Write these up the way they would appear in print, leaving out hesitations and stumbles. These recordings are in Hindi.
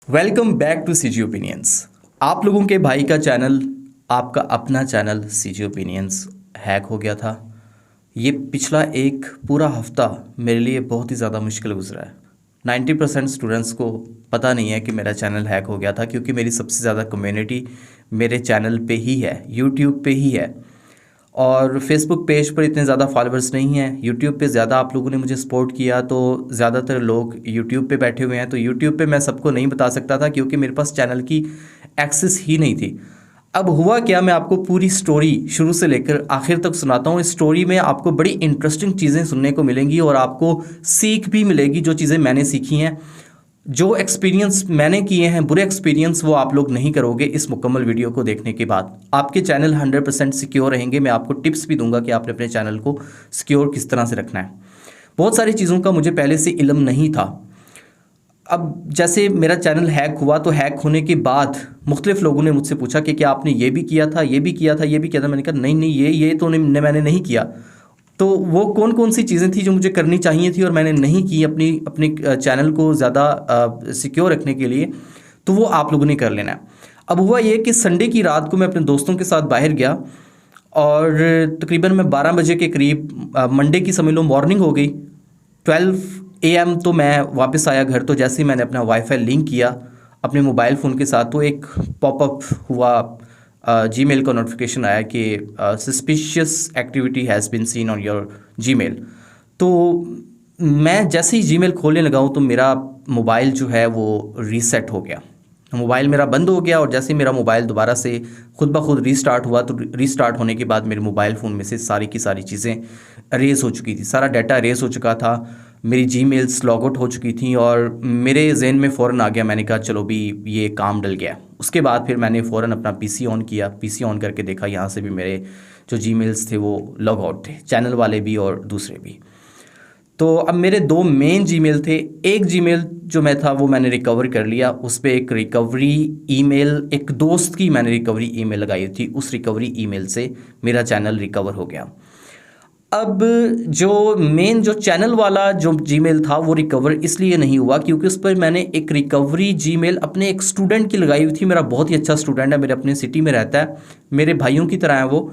Welcome back to CG opinions. आप लोगों के भाई का चैनल, आपका अपना चैनल सीजी ओपिनियंस हैक हो गया था। ये पिछला एक पूरा हफ्ता मेरे लिए बहुत ही ज़्यादा मुश्किल गुजरा है। 90% स्टूडेंट्स को पता नहीं है कि मेरा चैनल हैक हो गया था, क्योंकि मेरी सबसे ज़्यादा कम्युनिटी मेरे चैनल पे ही है, यूट्यूब पे ही है। और फेसबुक पेज पर इतने ज़्यादा फॉलोअर्स नहीं हैं। यूट्यूब पे ज़्यादा आप लोगों ने मुझे सपोर्ट किया, तो ज़्यादातर लोग यूट्यूब पे बैठे हुए हैं। तो यूट्यूब पे मैं सबको नहीं बता सकता था, क्योंकि मेरे पास चैनल की एक्सेस ही नहीं थी। अब हुआ क्या, मैं आपको पूरी स्टोरी शुरू से लेकर आखिर तक सुनाता हूँ। इस स्टोरी में आपको बड़ी इंटरेस्टिंग चीज़ें सुनने को मिलेंगी और आपको सीख भी मिलेगी, जो चीज़ें मैंने सीखी हैं। जो एक्सपीरियंस मैंने किए हैं, बुरे एक्सपीरियंस, वो आप लोग नहीं करोगे इस मुकम्मल वीडियो को देखने के बाद। आपके चैनल 100% सिक्योर रहेंगे। मैं आपको टिप्स भी दूंगा कि आपने अपने चैनल को सिक्योर किस तरह से रखना है। बहुत सारी चीज़ों का मुझे पहले से इल्म नहीं था। अब जैसे मेरा चैनल हैक हुआ, तो हैक होने के बाद मुख्तलिफ लोगों ने मुझसे पूछा कि क्या आपने ये भी किया था, ये भी किया था, ये भी किया था। मैंने कहा नहीं नहीं, ये तो मैंने नहीं किया। तो वो कौन कौन सी चीज़ें थी जो मुझे करनी चाहिए थी और मैंने नहीं की अपने चैनल को ज़्यादा सिक्योर रखने के लिए, तो वो आप लोगों ने कर लेना है। अब हुआ ये कि संडे की रात को मैं अपने दोस्तों के साथ बाहर गया और तकरीबन मैं 12 बजे के करीब, मंडे की समझ लो मॉर्निंग हो गई, 12 AM, तो मैं वापस आया घर। तो जैसे ही मैंने अपना वाईफाई लिंक किया अपने मोबाइल फ़ोन के साथ, तो एक पॉपअप हुआ, जीमेल का नोटिफिकेशन आया कि suspicious activity has been seen on your Gmail. तो मैं जैसे ही जीमेल खोलने लगा हूँ, तो मेरा मोबाइल जो है वो रीसेट हो गया। मोबाइल मेरा बंद हो गया और जैसे ही मेरा मोबाइल दोबारा से खुद ब खुद रीस्टार्ट हुआ, तो रीस्टार्ट होने के बाद मेरे मोबाइल फ़ोन में से सारी की सारी चीज़ें अरेज हो चुकी थी, सारा डाटा अरेज हो चुका था, मेरी जीमेल्स लॉग आउट हो चुकी थी। और मेरे जहन में फ़ौरन आ गया, मैंने कहा चलो भी ये काम डल गया। उसके बाद फिर मैंने फ़ौरन अपना पीसी ऑन किया। पीसी ऑन करके देखा, यहाँ से भी मेरे जो जीमेल्स थे वो लॉग आउट थे, चैनल वाले भी और दूसरे भी। तो अब मेरे दो मेन जीमेल थे। एक जीमेल जो मैं था वो मैंने रिकवर कर लिया, उस पर एक रिकवरी ईमेल, एक दोस्त की मैंने रिकवरी ईमेल लगाई थी, उस रिकवरी ईमेल से मेरा चैनल रिकवर हो गया। अब जो मेन जो चैनल वाला जो जीमेल था वो रिकवर इसलिए नहीं हुआ क्योंकि उस पर मैंने एक रिकवरी जीमेल अपने एक स्टूडेंट की लगाई हुई थी। मेरा बहुत ही अच्छा स्टूडेंट है, मेरे अपने सिटी में रहता है, मेरे भाइयों की तरह है वो।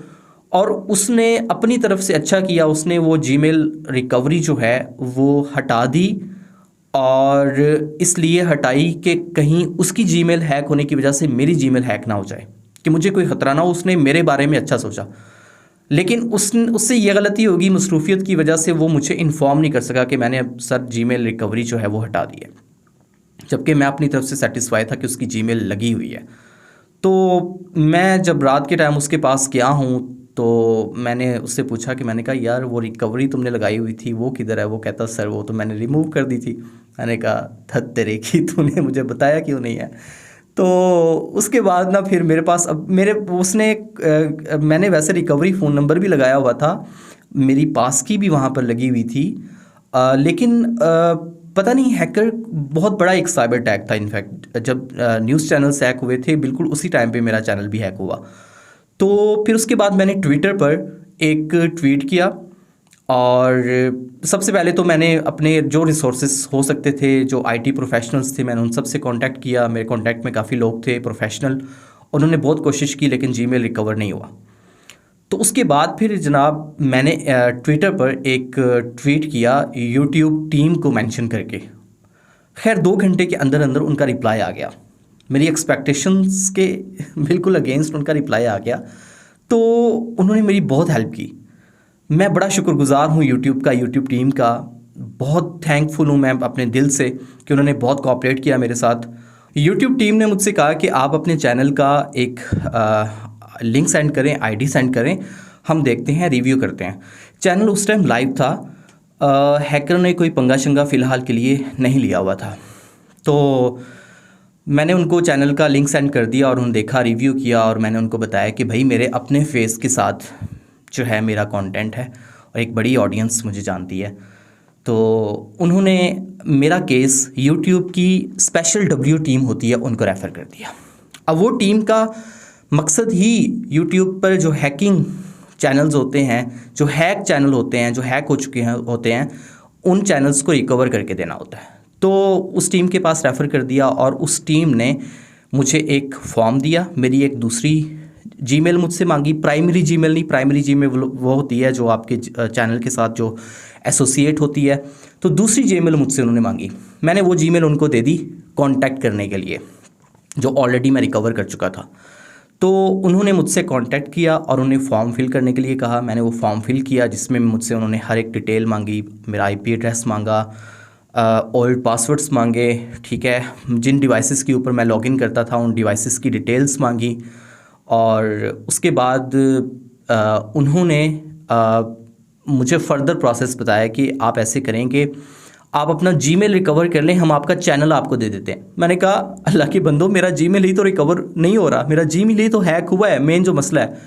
और उसने अपनी तरफ से अच्छा किया, उसने वो जीमेल रिकवरी जो है वो हटा दी। और इसलिए हटाई कि कहीं उसकी जीमेल हैक होने की वजह से मेरी जीमेल हैक ना हो जाए, कि मुझे कोई ख़तरा ना हो। उसने मेरे बारे में अच्छा सोचा, लेकिन उससे ये गलती होगी, मसरूफियत की वजह से वो मुझे इन्फॉर्म नहीं कर सका कि मैंने अब सर जीमेल रिकवरी जो है वो हटा दी है, जबकि मैं अपनी तरफ से सेटिस्फाई था कि उसकी जीमेल लगी हुई है। तो मैं जब रात के टाइम उसके पास गया हूँ, तो मैंने उससे पूछा कि मैंने कहा यार वो रिकवरी तुमने लगाई हुई थी वो किधर है? वो कहता सर वो तो मैंने रिमूव कर दी थी। मैंने कहा धत तेरे की, तूने मुझे बताया क्यों नहीं है? तो उसके बाद ना फिर मेरे पास अब मैंने वैसे रिकवरी फ़ोन नंबर भी लगाया हुआ था, मेरी पास की भी वहाँ पर लगी हुई थी। लेकिन पता नहीं, हैकर बहुत बड़ा एक साइबर अटैक था। इनफैक्ट जब न्यूज़ चैनल्स हैक हुए थे, बिल्कुल उसी टाइम पे मेरा चैनल भी हैक हुआ। तो फिर उसके बाद मैंने ट्विटर पर एक ट्वीट किया और सबसे पहले तो मैंने अपने जो रिसोर्सेज हो सकते थे, जो आईटी प्रोफेशनल्स थे, मैंने उन सब से कांटेक्ट किया। मेरे कांटेक्ट में काफ़ी लोग थे प्रोफेशनल, उन्होंने बहुत कोशिश की लेकिन जीमेल रिकवर नहीं हुआ। तो उसके बाद फिर जनाब मैंने ट्विटर पर एक ट्वीट किया यूट्यूब टीम को मेंशन करके। खैर 2 घंटे के अंदर अंदर उनका रिप्लाई आ गया, मेरी एक्सपेक्टेशंस के बिल्कुल अगेंस्ट उनका रिप्लाई आ गया। तो उन्होंने मेरी बहुत हेल्प की। मैं बड़ा शुक्रगुजार हूँ यूट्यूब का, यूट्यूब टीम का बहुत थैंकफुल हूँ मैं अपने दिल से कि उन्होंने बहुत कोऑपरेट किया मेरे साथ। यूट्यूब टीम ने मुझसे कहा कि आप अपने चैनल का एक लिंक सेंड करें, आईडी सेंड करें, हम देखते हैं, रिव्यू करते हैं। चैनल उस टाइम लाइव था, हैकर ने कोई पंगा शंगा फ़िलहाल के लिए नहीं लिया हुआ था। तो मैंने उनको चैनल का लिंक सेंड कर दिया और उन्होंने देखा, रिव्यू किया और मैंने उनको बताया कि भाई मेरे अपने फेस के साथ जो है मेरा कंटेंट है और एक बड़ी ऑडियंस मुझे जानती है। तो उन्होंने मेरा केस यूट्यूब की स्पेशल डब्ल्यू टीम होती है उनको रेफ़र कर दिया। अब वो टीम का मकसद ही यूट्यूब पर जो हैकिंग चैनल्स होते हैं, जो हैक चैनल होते हैं, जो हैक हो चुके हैं होते हैं, उन चैनल्स को रिकवर करके देना होता है। तो उस टीम के पास रेफ़र कर दिया और उस टीम ने मुझे एक फॉर्म दिया। मेरी एक दूसरी जीमेल मुझसे मांगी, प्राइमरी जीमेल नहीं, प्राइमरी जीमेल वो होती है जो आपके चैनल के साथ जो एसोसिएट होती है। तो दूसरी जीमेल मुझसे उन्होंने मांगी, मैंने वो जीमेल उनको दे दी कांटेक्ट करने के लिए, जो ऑलरेडी मैं रिकवर कर चुका था। तो उन्होंने मुझसे कांटेक्ट किया और उन्हें फॉर्म फिल करने के लिए कहा। मैंने वो फॉर्म फिल किया जिसमें मुझसे उन्होंने हर एक डिटेल मांगी, मेरा आईपी एड्रेस मांगा, ओल्ड पासवर्ड्स मांगे, ठीक है, जिन डिवाइसेस के ऊपर मैं लॉगिन करता था उन डिवाइसेस की डिटेल्स मांगी। और उसके बाद उन्होंने मुझे फ़र्दर प्रोसेस बताया कि आप ऐसे करेंगे, आप अपना जीमेल रिकवर कर लें, हम आपका चैनल आपको दे देते हैं। मैंने कहा अल्लाह के बंदो, मेरा जीमेल ही तो रिकवर नहीं हो रहा, मेरा जीमेल ही तो हैक हुआ है, मेन जो मसला है।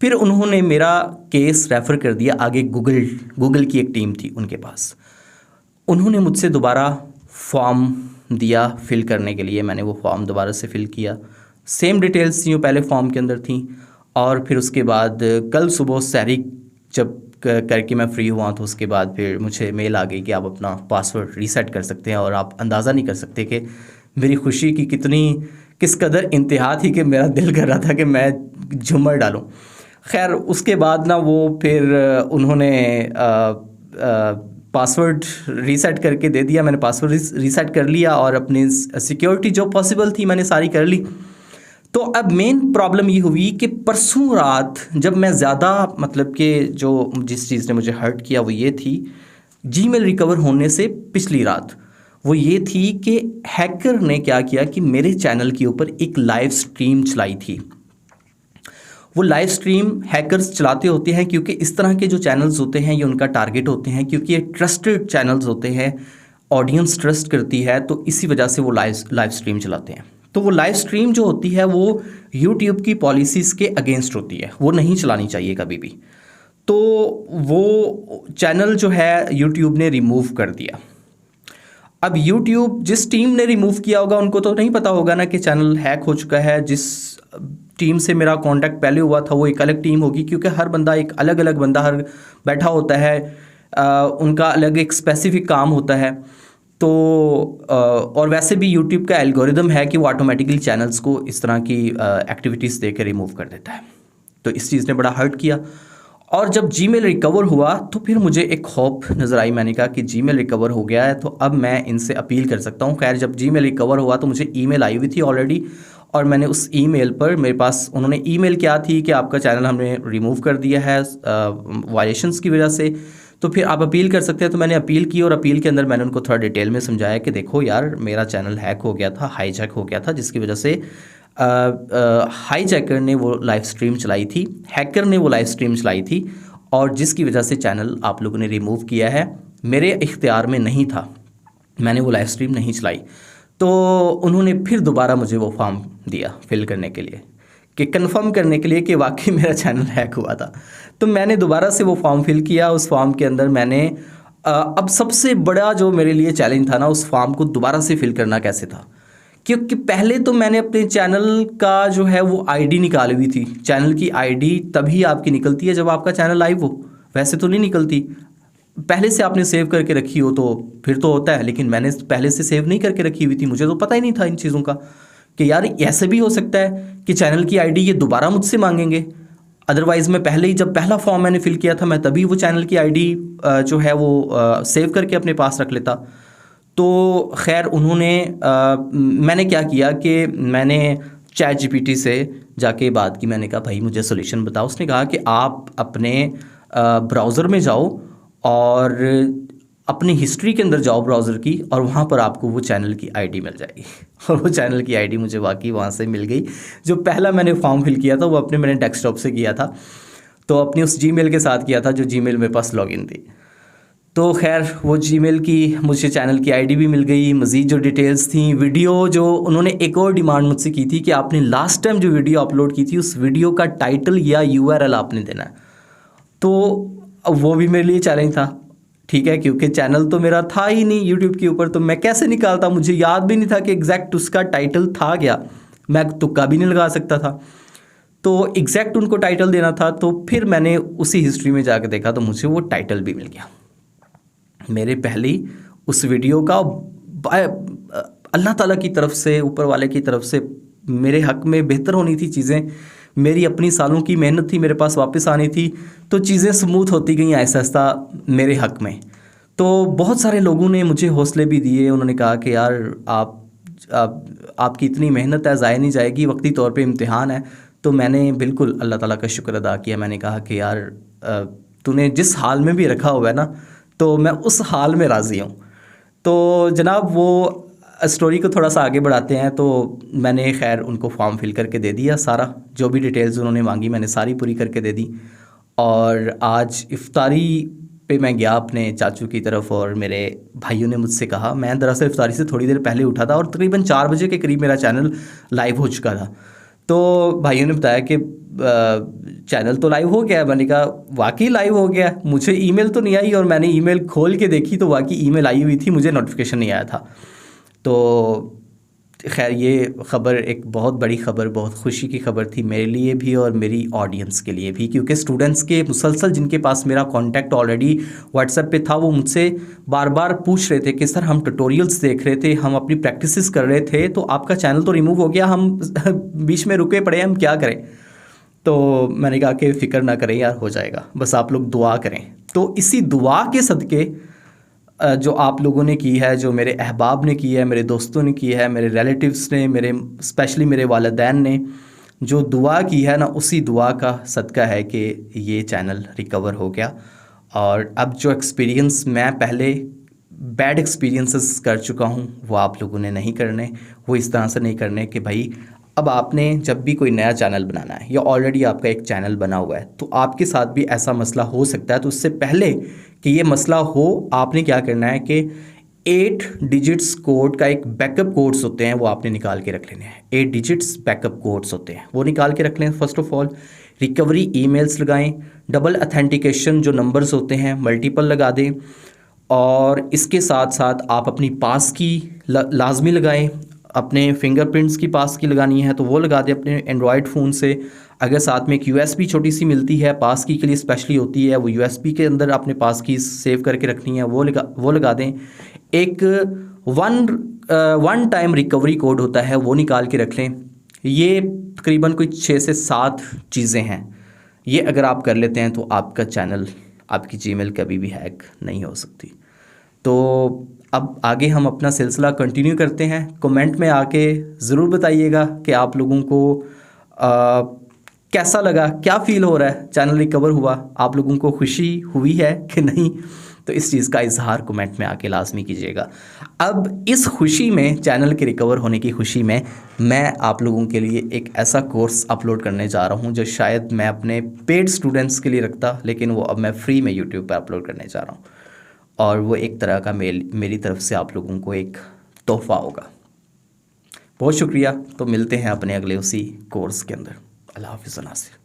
फिर उन्होंने मेरा केस रेफ़र कर दिया आगे गूगल की एक टीम थी उनके पास। उन्होंने मुझसे दोबारा फॉर्म दिया फिल करने के लिए। मैंने वो फॉर्म दोबारा से फिल किया, सेम डिटेल्स थी जो पहले फॉर्म के अंदर थी। और फिर उसके बाद कल सुबह सहरी जब करके मैं फ्री हुआ तो उसके बाद फिर मुझे मेल आ गई कि आप अपना पासवर्ड रीसेट कर सकते हैं। और आप अंदाज़ा नहीं कर सकते कि मेरी खुशी की किस कदर इंतहा थी कि मेरा दिल कर रहा था कि मैं झूमर डालूं। खैर उसके बाद ना वो फिर उन्होंने पासवर्ड रीसेट करके दे दिया। मैंने पासवर्ड रीसेट कर लिया और अपनी सिक्योरिटी जो पॉसिबल थी मैंने सारी कर ली। तो अब मेन प्रॉब्लम ये हुई कि परसों रात जब मैं ज़्यादा मतलब कि जिस चीज़ ने मुझे हर्ट किया वो ये थी, जीमेल रिकवर होने से पिछली रात, वो ये थी कि हैकर ने क्या किया कि मेरे चैनल के ऊपर एक लाइव स्ट्रीम चलाई थी। वो लाइव स्ट्रीम हैकर्स चलाते होते हैं क्योंकि इस तरह के जो चैनल्स होते हैं ये उनका टारगेट होते हैं, क्योंकि ये ट्रस्टेड चैनल्स होते हैं, ऑडियंस ट्रस्ट करती है, तो इसी वजह से वो लाइव स्ट्रीम चलाते हैं। तो वो लाइव स्ट्रीम जो होती है वो यूट्यूब की पॉलिसीज़ के अगेंस्ट होती है, वो नहीं चलानी चाहिए कभी भी। तो वो चैनल जो है यूट्यूब ने रिमूव कर दिया। अब यूट्यूब जिस टीम ने रिमूव किया होगा उनको तो नहीं पता होगा ना कि चैनल हैक हो चुका है। जिस टीम से मेरा कांटेक्ट पहले हुआ था वो एक अलग टीम होगी, क्योंकि हर बंदा एक अलग अलग बंदा हर बैठा होता है, उनका अलग एक स्पेसिफिक काम होता है। तो और वैसे भी यूट्यूब का एल्गोरिदम है कि वो ऑटोमेटिकली चैनल्स को इस तरह की एक्टिविटीज़ देकर रिमूव कर देता है। तो इस चीज़ ने बड़ा हर्ट किया। और जब जीमेल रिकवर हुआ तो फिर मुझे एक होप नज़र आई। मैंने कहा कि जीमेल रिकवर हो गया है तो अब मैं इनसे अपील कर सकता हूँ। खैर जब जीमेल रिकवर हुआ तो मुझे ईमेल आई हुई थी ऑलरेडी, और मैंने उस ईमेल पर मेरे पास उन्होंने ईमेल क्या थी कि आपका चैनल हमने रिमूव कर दिया है वायलेशंस की वजह से, तो फिर आप अपील कर सकते हैं। तो मैंने अपील की और अपील के अंदर मैंने उनको थोड़ा डिटेल में समझाया कि देखो यार, मेरा चैनल हैक हो गया था, हाईजैक हो गया था, जिसकी वजह से हाईजैकर ने वो लाइव स्ट्रीम चलाई थी, हैकर ने वो लाइव स्ट्रीम चलाई थी, और जिसकी वजह से चैनल आप लोगों ने रिमूव किया है। मेरे इख्तियार में नहीं था, मैंने वो लाइव स्ट्रीम नहीं चलाई। तो उन्होंने फिर दोबारा मुझे वो फॉर्म दिया फिल करने के लिए, कि कंफर्म करने के लिए कि वाकई मेरा चैनल हैक हुआ था। तो मैंने दोबारा से वो फॉर्म फिल किया। उस फॉर्म के अंदर मैंने अब सबसे बड़ा जो मेरे लिए चैलेंज था ना, उस फॉर्म को दोबारा से फिल करना कैसे था, क्योंकि पहले तो मैंने अपने चैनल का जो है वो आईडी निकाली हुई थी। चैनल की आईडी तभी आपकी निकलती है जब आपका चैनल लाइव हो, वैसे तो नहीं निकलती। पहले से आपने सेव करके रखी हो तो फिर तो होता है, लेकिन मैंने पहले से सेव नहीं करके रखी हुई थी, मुझे तो पता ही नहीं था इन चीज़ों का कि यार ऐसे भी हो सकता है कि चैनल की आईडी ये दोबारा मुझसे मांगेंगे। अदरवाइज़ मैं पहले ही जब पहला फॉर्म मैंने फिल किया था मैं तभी वो चैनल की आईडी जो है वो सेव करके अपने पास रख लेता। तो खैर उन्होंने मैंने क्या किया कि मैंने चैट जीपीटी से जाके बात की। मैंने कहा भाई मुझे सोल्यूशन बताओ। उसने कहा कि आप अपने ब्राउज़र में जाओ और अपनी हिस्ट्री के अंदर जाओ ब्राउज़र की, और वहाँ पर आपको वो चैनल की आईडी मिल जाएगी। और वो चैनल की आईडी मुझे वाकई वहाँ से मिल गई। जो पहला मैंने फॉर्म फिल किया था वो मैंने डेस्कटॉप से किया था, तो अपनी उस जीमेल के साथ किया था जो जीमेल मेरे पास लॉगिन थी। तो खैर वो जीमेल की मुझे चैनल की आईडी भी मिल गई, मज़ीद जो डिटेल्स थी, वीडियो जो उन्होंने एक और डिमांड मुझसे की थी कि आपने लास्ट टाइम जो वीडियो अपलोड की थी उस वीडियो का टाइटल या यूआरएल आपने देना है। तो वो भी मेरे लिए चैलेंज था, ठीक है, क्योंकि चैनल तो मेरा था ही नहीं यूट्यूब के ऊपर, तो मैं कैसे निकालता, मुझे याद भी नहीं था कि एग्जैक्ट उसका टाइटल था क्या, मैं तुक्का भी नहीं लगा सकता था। तो एग्जैक्ट उनको टाइटल देना था। तो फिर मैंने उसी हिस्ट्री में जाकर देखा तो मुझे वो टाइटल भी मिल गया। मेरे पहले उस वीडियो का अल्लाह ताला की तरफ से, ऊपर वाले की तरफ से मेरे हक़ में बेहतर होनी थी चीज़ें। मेरी अपनी सालों की मेहनत थी, मेरे पास वापस आनी थी, तो चीज़ें स्मूथ होती गई आहिस्ता आहिस्ता मेरे हक़ में। तो बहुत सारे लोगों ने मुझे हौसले भी दिए। उन्होंने कहा कि यार आपकी इतनी मेहनत है, ज़ाया नहीं जाएगी, वक्ती तौर पे इम्तिहान है। तो मैंने बिल्कुल अल्लाह ताला का शुक्र अदा किया। मैंने कहा कि यार तूने जिस हाल में भी रखा हुआ है ना, तो मैं उस हाल में राज़ी हूँ। तो जनाब वो स्टोरी को थोड़ा सा आगे बढ़ाते हैं। तो मैंने खैर उनको फॉर्म फिल करके दे दिया, सारा जो भी डिटेल्स उन्होंने मांगी मैंने सारी पूरी करके दे दी। और आज इफ्तारी पे मैं गया अपने चाचू की तरफ, और मेरे भाइयों ने मुझसे कहा, मैं दरअसल इफ्तारी से थोड़ी देर पहले उठा था और तकरीबन 4 बजे के करीब मेरा चैनल लाइव हो चुका था। तो भाइयों ने बताया कि चैनल तो लाइव हो गया है। मैंने कहा वाकई लाइव हो गया, मुझे ईमेल तो नहीं आई, और मैंने ईमेल खोल के देखी तो वाकई ईमेल आई हुई थी, मुझे नोटिफिकेशन नहीं आया था। तो खैर ये ख़बर एक बहुत बड़ी ख़बर, बहुत खुशी की ख़बर थी मेरे लिए भी और मेरी ऑडियंस के लिए भी, क्योंकि स्टूडेंट्स के मुसलसल जिनके पास मेरा कांटेक्ट ऑलरेडी व्हाट्सएप पे था, वो मुझसे बार बार पूछ रहे थे कि सर हम ट्यूटोरियल्स देख रहे थे, हम अपनी प्रैक्टिसेस कर रहे थे, तो आपका चैनल तो रिमूव हो गया, हम बीच में रुके पड़े, हम क्या करें। तो मैंने कहा कि फ़िक्र ना करें यार, हो जाएगा, बस आप लोग दुआ करें। तो इसी दुआ के सदक़े जो आप लोगों ने की है, जो मेरे अहबाब ने की है, मेरे दोस्तों ने की है, मेरे रिलेटिव्स ने, मेरे स्पेशली मेरे वालिदैन ने जो दुआ की है ना, उसी दुआ का सदका है कि ये चैनल रिकवर हो गया। और अब जो एक्सपीरियंस मैं पहले बैड एक्सपीरियंसेस कर चुका हूँ, वो आप लोगों ने नहीं करने, वो इस तरह से नहीं करने कि भाई अब आपने जब भी कोई नया चैनल बनाना है या ऑलरेडी आपका एक चैनल बना हुआ है तो आपके साथ भी ऐसा मसला हो सकता है। तो उससे पहले कि ये मसला हो, आपने क्या करना है कि 8 डिजिट्स कोड का एक बैकअप कोड्स होते हैं, वो आपने निकाल के रख लेने हैं। 8 डिजिट्स बैकअप कोड्स होते हैं, वो निकाल के रख लें। First of all recovery emails लगाएं, डबल अथेंटिकेशन जो नंबर्स होते हैं मल्टीपल लगा दें, और इसके साथ साथ आप अपनी पास की लाजमी लगाएं। अपने फिंगरप्रिंट्स की पास की लगानी है तो वो लगा दें अपने एंड्रॉयड फ़ोन से। अगर साथ में एक यूएसबी छोटी सी मिलती है पास की के लिए स्पेशली होती है, वो यूएसबी के अंदर आपने पास की सेव करके रखनी है, वो लगा दें। एक वन टाइम रिकवरी कोड होता है, वो निकाल के रख लें। ये तकरीबन कोई 6 से 7 चीज़ें हैं, ये अगर आप कर लेते हैं तो आपका चैनल, आपकी जीमेल कभी भी हैक नहीं हो सकती। तो अब आगे हम अपना सिलसिला कंटिन्यू करते हैं। कमेंट में आके ज़रूर बताइएगा कि आप लोगों को कैसा लगा, क्या फ़ील हो रहा है, चैनल रिकवर हुआ, आप लोगों को खुशी हुई है कि नहीं। तो इस चीज़ का इजहार कमेंट में आके लाजमी कीजिएगा। अब इस खुशी में, चैनल के रिकवर होने की खुशी में, मैं आप लोगों के लिए एक ऐसा कोर्स अपलोड करने जा रहा हूँ जो शायद मैं अपने पेड स्टूडेंट्स के लिए रखता, लेकिन वो अब मैं फ्री में यूट्यूब पर अपलोड करने जा रहा हूँ। और वो एक तरह का मेरी तरफ से आप लोगों को एक तोहफ़ा होगा। बहुत शुक्रिया। तो मिलते हैं अपने अगले उसी कोर्स के अंदर। अल्लाह हाफ़िज़ नासिर।